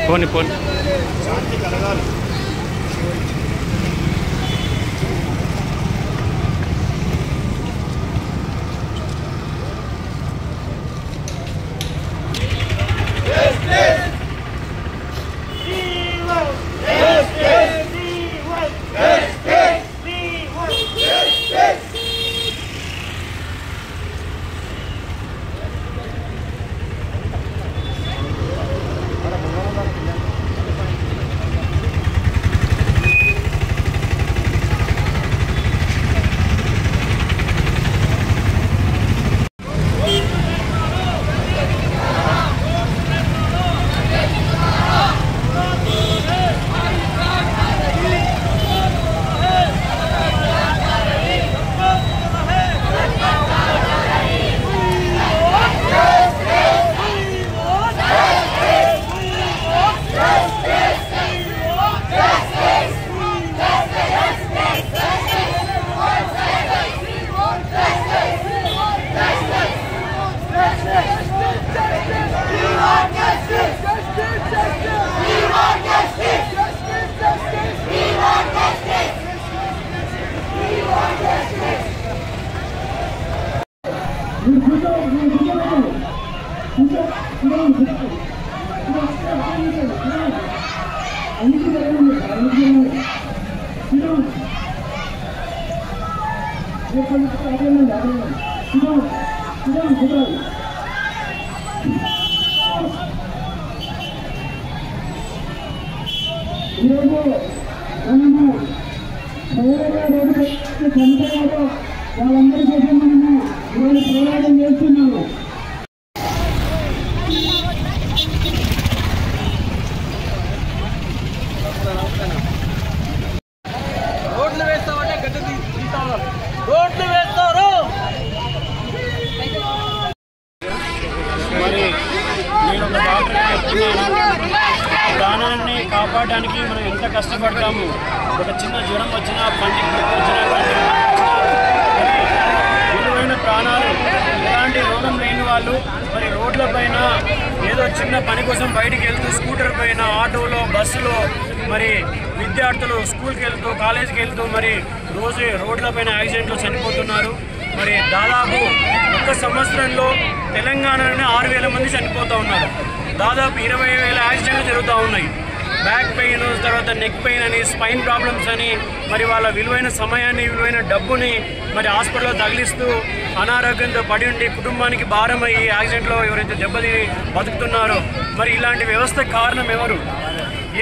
పోనీ పోనీ శాంతి కలగాలి. వాళ్ళందరి కోసం మనము ఈరోజు పోరాటం చేస్తున్నాము. రోడ్లు వేస్తామంటే గడ్డ తీస్తాను, రోడ్లు వేస్తారు. మరి నేను ఒక డాక్టర్గా చెప్తున్నాను, ప్రాణాన్ని కాపాడడానికి మనం ఎంత కష్టపడతాము. ఒక చిన్న జ్వరం వచ్చినా, పంటికి వచ్చినా, విలువైన ప్రాణాలు, ఎలాంటి రోగం లేని వాళ్ళు మరి రోడ్లపైన ఏదో చిన్న పని కోసం బయటికి వెళ్తూ స్కూటర్ పైన, ఆటోలో, బస్సులో మరి విద్యార్థులు స్కూల్కి వెళ్తూ, కాలేజీకి వెళ్తూ మరి రోజు రోడ్లపైన యాక్సిడెంట్లు చనిపోతున్నారు. మరి దాదాపు ఒక సంవత్సరంలో తెలంగాణలోనే 6,000 మంది చనిపోతూ ఉన్నారు. దాదాపు 20,000 యాక్సిడెంట్లు జరుగుతూ ఉన్నాయి. బ్యాక్ పెయిన్, తర్వాత నెక్ పెయిన్ అని, స్పైన్ ప్రాబ్లమ్స్ అని మరి వాళ్ళ విలువైన సమయాన్ని, విలువైన డబ్బుని మరి హాస్పిటల్లో తగిలిస్తూ అనారోగ్యంతో పడి ఉండి కుటుంబానికి భారమయ్యి యాక్సిడెంట్లో ఎవరైతే దెబ్బతిని బతుకుతున్నారో మరి ఇలాంటి వ్యవస్థ కారణం ఎవరు?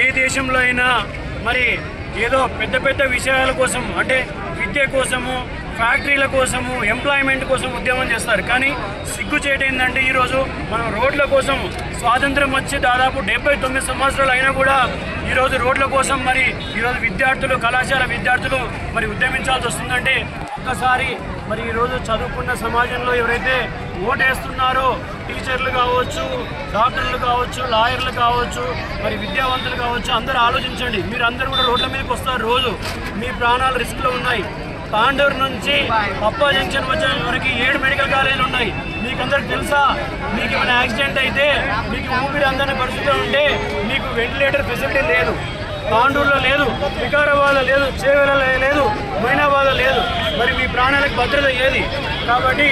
ఏ దేశంలో అయినా మరి ఏదో పెద్ద పెద్ద విషయాల కోసం, అంటే విద్య కోసము, ఫ్యాక్టరీల కోసము, ఎంప్లాయ్మెంట్ కోసం ఉద్యమం చేస్తారు. కానీ సిగ్గుచేటు ఏంటంటే ఈరోజు మనం రోడ్ల కోసం స్వాతంత్రం వచ్చి దాదాపు 79 సంవత్సరాలు అయినా కూడా ఈరోజు రోడ్ల కోసం మరి ఈరోజు విద్యార్థులు, కళాశాల విద్యార్థులు మరి ఉద్యమించాల్సి వస్తుందంటే ఒక్కసారి మరి ఈరోజు చదువుకున్న సమాజంలో ఎవరైతే ఓటేస్తున్నారో టీచర్లు కావచ్చు, డాక్టర్లు కావచ్చు, లాయర్లు కావచ్చు, మరి విద్యావంతులు కావచ్చు, అందరూ ఆలోచించండి. మీరు అందరూ కూడా రోడ్ల మీదకి వస్తారు. రోజు మీ ప్రాణాలు రిస్క్లో ఉన్నాయి. తాండూరు నుంచి పప్పా జంక్షన్ వచ్చే వరకు 7 మెడికల్ కాలేజీలు ఉన్నాయి. మీకు అందరికి తెలుసా? మీకు ఏమైనా యాక్సిడెంట్ అయితే, మీకు ఊపిరి అందని పరిస్థితిలో ఉంటే మీకు వెంటిలేటర్ ఫెసిలిటీ లేదు. తాండూరులో లేదు, వికారాబాద్లో లేదు, చేవెళ్ళలో లేదు, మైనాబాద్లో లేదు. మరి మీ ప్రాణాలకు భద్రత ఏది? కాబట్టి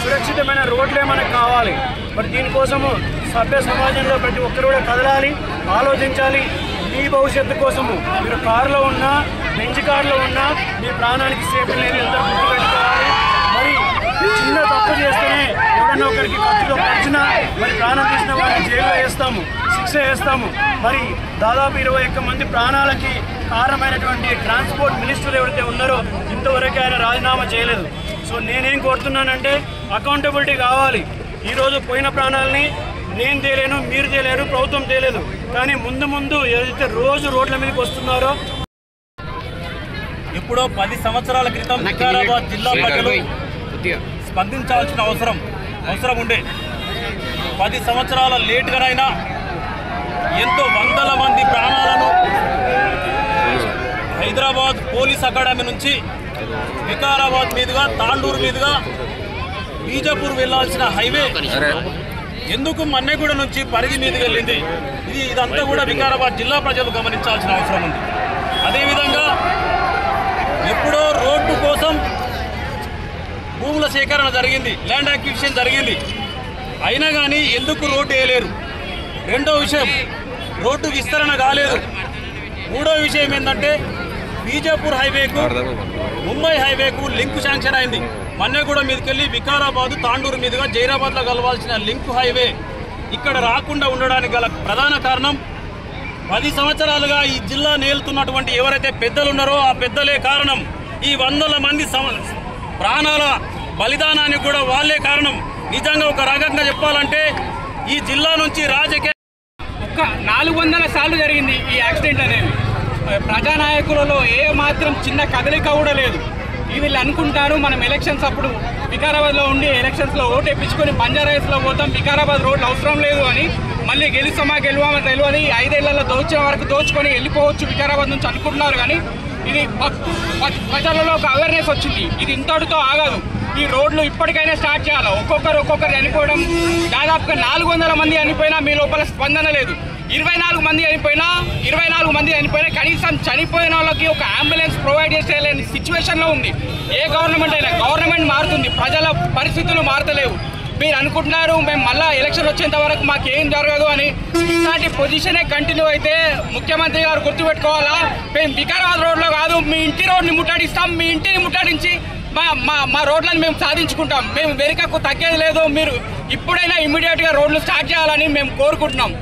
సురక్షితమైన రోడ్లే మనకు కావాలి. మరి దీనికోసము సభ్య సమాజంలో ప్రతి ఒక్కరు కూడా కదలాలి, ఆలోచించాలి. మీ భవిష్యత్తు కోసము మీరు కారులో ఉన్నా, బెంచ్ కార్లో ఉన్నా మీ ప్రాణానికి సేఫ్టీ లేదు, ఎంత గుర్తుపెట్టుకోవాలి. మరి చిన్న తప్పు చేస్తేనే ఎవరైనా ఒకరికి ఖర్చులో ఖర్చున మరి ప్రాణం తీసిన వారిని జైల్లో వేస్తాము, శిక్ష వేస్తాము. మరి దాదాపు 21 మంది ప్రాణాలకి కారణమైనటువంటి ట్రాన్స్పోర్ట్ మినిస్టర్ ఎవరైతే ఉన్నారో ఇంతవరకు ఆయన రాజీనామా చేయలేదు. సో నేనేం కోరుతున్నానంటే అకౌంటబిలిటీ కావాలి. ఈరోజు పోయిన ప్రాణాలని నేను తేలేను, మీరు తేలేరు, ప్రభుత్వం తేలేదు. కానీ ముందు ముందు ఏదైతే రోజు రోడ్ల మీదకి వస్తున్నారో, ఎప్పుడో 10 సంవత్సరాల క్రితం వికారాబాద్ జిల్లా ప్రజలు స్పందించాల్సిన అవసరం ఉండే 10 సంవత్సరాల లేట్గానైనా ఎంతో వందల మంది ప్రాణాలను హైదరాబాద్ పోలీస్ అకాడమీ నుంచి వికారాబాద్ మీదుగా తాండూరు మీదుగా బీజాపూర్ వెళ్లాల్సిన హైవే ఎందుకు మన్నెగూడ నుంచి పరిగి మీదుగా వెళ్ళింది? ఇదంతా కూడా వికారాబాద్ జిల్లా ప్రజలు గమనించాల్సిన అవసరం ఉంది. అదేవిధంగా ఎప్పుడో రోడ్డు కోసం భూముల సేకరణ జరిగింది, ల్యాండ్ అక్విజిషన్ జరిగింది, అయినా కానీ ఎందుకు రోడ్డు వేయలేరు? రెండో విషయం, రోడ్డు విస్తరణ కాలేదు. మూడో విషయం ఏంటంటే బీజాపూర్ హైవేకు ముంబై హైవేకు లింక్ శాంక్షన్ అయింది. మన్నెగూడ మీదకెళ్ళి వికారాబాద్ తాండూరు మీదుగా జైరాబాద్లో కలవాల్సిన లింక్ హైవే ఇక్కడ రాకుండా ఉండడానికి గల ప్రధాన కారణం 10 సంవత్సరాలుగా ఈ జిల్లా నేలుతున్నటువంటి ఎవరైతే పెద్దలు ఉన్నారో ఆ పెద్దలే కారణం. ఈ వందల మంది ప్రాణాల బలిదానానికి కూడా వాళ్ళే కారణం. నిజంగా ఒక రకంగా చెప్పాలంటే ఈ జిల్లా నుంచి రాజకీయ 400 సార్లు జరిగింది ఈ యాక్సిడెంట్ అనేది. ప్రజానాయకులలో ఏ మాత్రం చిన్న కదలిక కూడా లేదు. వీళ్ళు అనుకుంటారు మనం ఎలక్షన్స్ అప్పుడు వికారాబాద్లో ఉండి ఎలక్షన్స్లో ఓటు వేయించుకొని బంజారాహిల్స్లో పోతాం, వికారాబాద్ రోడ్లు అవసరం లేదు అని, మళ్ళీ గెలుస్తామా గెలవామా తెలియని 5 ఏళ్లలో దోచిన వరకు దోచుకొని వెళ్ళిపోవచ్చు వికారాబాద్ నుంచి అనుకుంటున్నారు. కానీ ఇది ప్రజలలో ఒక అవేర్నెస్ వచ్చింది. ఇది ఇంతటితో ఆగదు. ఈ రోడ్లు ఇప్పటికైనా స్టార్ట్ చేయాలి. ఒక్కొక్కరు చనిపోవడం, దాదాపుగా 400 మంది చనిపోయినా మీ లోపల స్పందన లేదు. 24 మంది చనిపోయినా కనీసం చనిపోయిన వాళ్ళకి ఒక అంబులెన్స్ ప్రొవైడ్ చేసేలేని సిచ్యువేషన్లో ఉంది. ఏ గవర్నమెంట్ అయినా, గవర్నమెంట్ మారుతుంది, ప్రజల పరిస్థితులు మారతలేవు. మీరు అనుకుంటున్నారు మేము మళ్ళీ ఎలక్షన్ వచ్చేంత వరకు మాకేం జరగదు అని. ఇలాంటి పొజిషనే కంటిన్యూ అయితే ముఖ్యమంత్రి గారు గుర్తుపెట్టుకోవాలా, మేము వికారాబాద్ రోడ్లో కాదు మీ ఇంటి రోడ్ని ముట్టడిస్తాం, మీ ఇంటిని ముట్టడించి మా రోడ్లను మేము సాధించుకుంటాం. మేము వెనుకకు తగ్గేది లేదు. మీరు ఇప్పుడైనా ఇమ్మీడియట్గా రోడ్లు స్టార్ట్ చేయాలని మేము కోరుకుంటున్నాం.